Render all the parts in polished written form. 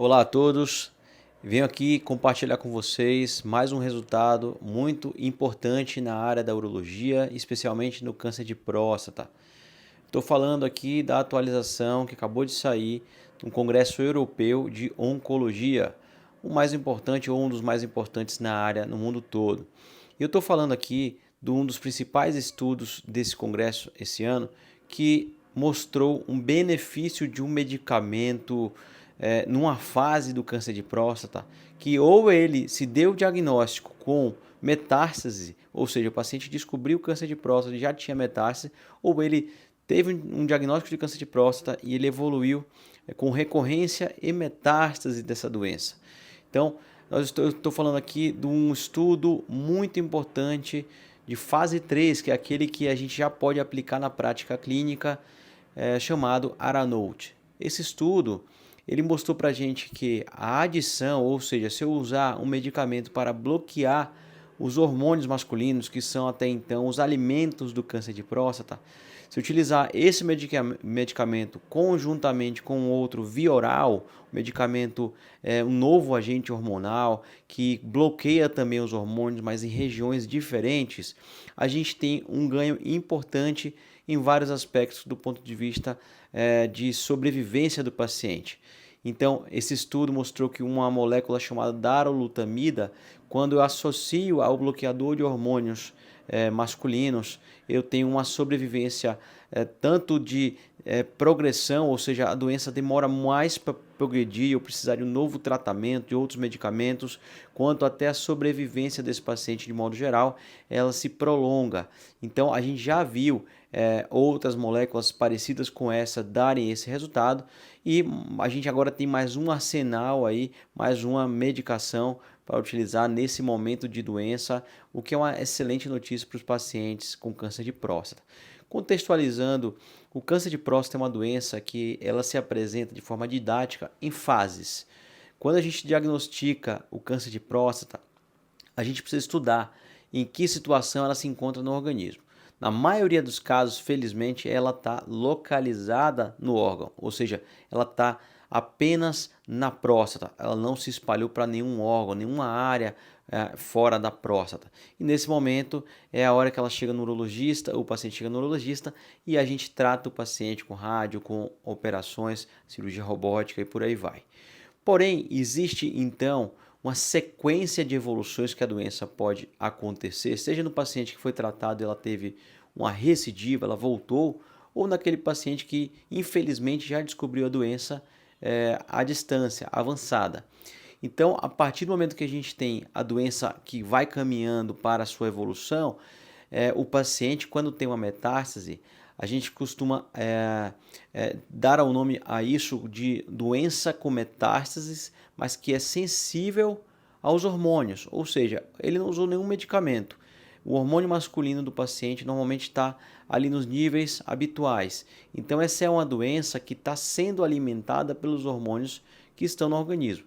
Olá a todos, venho aqui compartilhar com vocês mais um resultado muito importante na área da urologia, especialmente no câncer de próstata. Estou falando aqui da atualização que acabou de sair no Congresso Europeu de Oncologia, o mais importante ou um dos mais importantes na área no mundo todo. E eu estou falando aqui de um dos principais estudos desse congresso esse ano que mostrou um benefício de um medicamento numa fase do câncer de próstata que ou ele se deu o diagnóstico com metástase, ou seja, o paciente descobriu o câncer de próstata e já tinha metástase, ou ele teve um diagnóstico de câncer de próstata e ele evoluiu com recorrência e metástase dessa doença. Então, estou falando aqui de um estudo muito importante de fase 3, que é aquele que a gente já pode aplicar na prática clínica, chamado ARANOTE. Esse estudo ele mostrou para a gente que a adição, ou seja, se eu usar um medicamento para bloquear os hormônios masculinos, que são até então os alimentos do câncer de próstata, se utilizar esse medicamento conjuntamente com outro via oral, medicamento um novo agente hormonal que bloqueia também os hormônios, mas em regiões diferentes, a gente tem um ganho importante em vários aspectos do ponto de vista de sobrevivência do paciente. Então, esse estudo mostrou que uma molécula chamada darolutamida, quando eu associo ao bloqueador de hormônios masculinos, eu tenho uma sobrevivência tanto de progressão, ou seja, a doença demora mais para progredir, eu precisar de um novo tratamento, de outros medicamentos, quanto até a sobrevivência desse paciente de modo geral, ela se prolonga. Então, a gente já viu outras moléculas parecidas com essa darem esse resultado e a gente agora tem mais um arsenal aí, mais uma medicação para utilizar nesse momento de doença, o que é uma excelente notícia para os pacientes com câncer de próstata. Contextualizando, o câncer de próstata é uma doença que ela se apresenta de forma didática em fases. Quando a gente diagnostica o câncer de próstata, a gente precisa estudar em que situação ela se encontra no organismo. Na maioria dos casos, felizmente, ela está localizada no órgão, ou seja, ela está apenas na próstata, ela não se espalhou para nenhum órgão, nenhuma área fora da próstata. E nesse momento é a hora que ela chega no urologista, o paciente chega no urologista e a gente trata o paciente com rádio, com operações, cirurgia robótica e por aí vai. Porém, existe então uma sequência de evoluções que a doença pode acontecer, seja no paciente que foi tratado e ela teve uma recidiva, ela voltou, ou naquele paciente que infelizmente já descobriu a doença à distância, avançada. Então, a partir do momento que a gente tem a doença que vai caminhando para a sua evolução, o paciente, quando tem uma metástase, a gente costuma dar o nome a isso de doença com metástases, mas que é sensível aos hormônios, ou seja, ele não usou nenhum medicamento. O hormônio masculino do paciente normalmente está ali nos níveis habituais. Então, essa é uma doença que está sendo alimentada pelos hormônios que estão no organismo.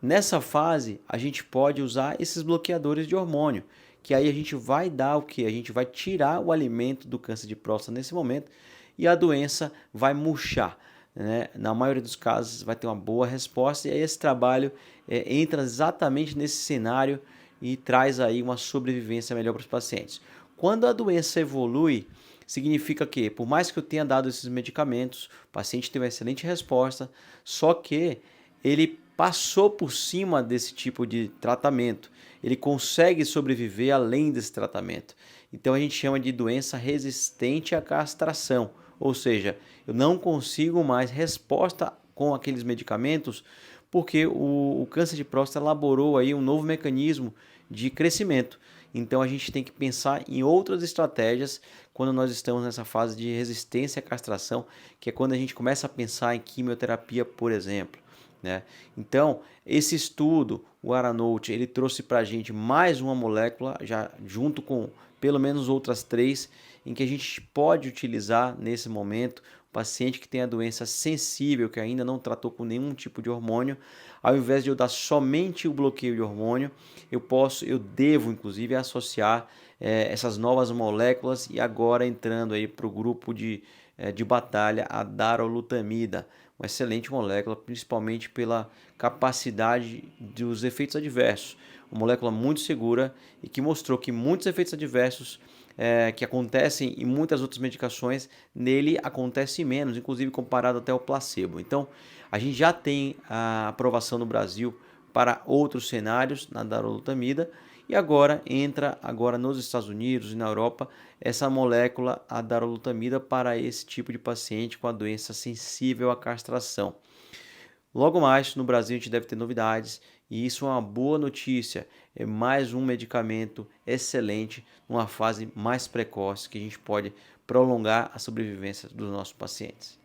Nessa fase, a gente pode usar esses bloqueadores de hormônio, que aí a gente vai dar o que? A gente vai tirar o alimento do câncer de próstata nesse momento e a doença vai murchar. Né? Na maioria dos casos vai ter uma boa resposta e aí esse trabalho entra exatamente nesse cenário e traz aí uma sobrevivência melhor para os pacientes. Quando a doença evolui, significa que, por mais que eu tenha dado esses medicamentos, o paciente teve uma excelente resposta, só que ele passou por cima desse tipo de tratamento. Ele consegue sobreviver além desse tratamento. Então a gente chama de doença resistente à castração, ou seja, eu não consigo mais resposta com aqueles medicamentos porque o câncer de próstata elaborou aí um novo mecanismo de crescimento. Então a gente tem que pensar em outras estratégias quando nós estamos nessa fase de resistência à castração, que é quando a gente começa a pensar em quimioterapia, por exemplo. Né? Então, esse estudo, o ARANOTE, ele trouxe para a gente mais uma molécula, já junto com pelo menos outras 3, em que a gente pode utilizar nesse momento. O paciente que tem a doença sensível, que ainda não tratou com nenhum tipo de hormônio, ao invés de eu dar somente o bloqueio de hormônio, eu devo inclusive associar essas novas moléculas e agora entrando aí para o grupo de batalha, a darolutamida. uma excelente molécula, principalmente pela capacidade dos efeitos adversos. Uma molécula muito segura e que mostrou que muitos efeitos adversos que acontecem em muitas outras medicações, nele acontece menos, inclusive comparado até ao placebo. Então, a gente já tem a aprovação no Brasil para outros cenários na darolutamida e agora entra nos Estados Unidos e na Europa essa molécula, a darolutamida, para esse tipo de paciente com a doença sensível à castração. Logo mais no Brasil a gente deve ter novidades e isso é uma boa notícia. É mais um medicamento excelente numa fase mais precoce que a gente pode prolongar a sobrevivência dos nossos pacientes.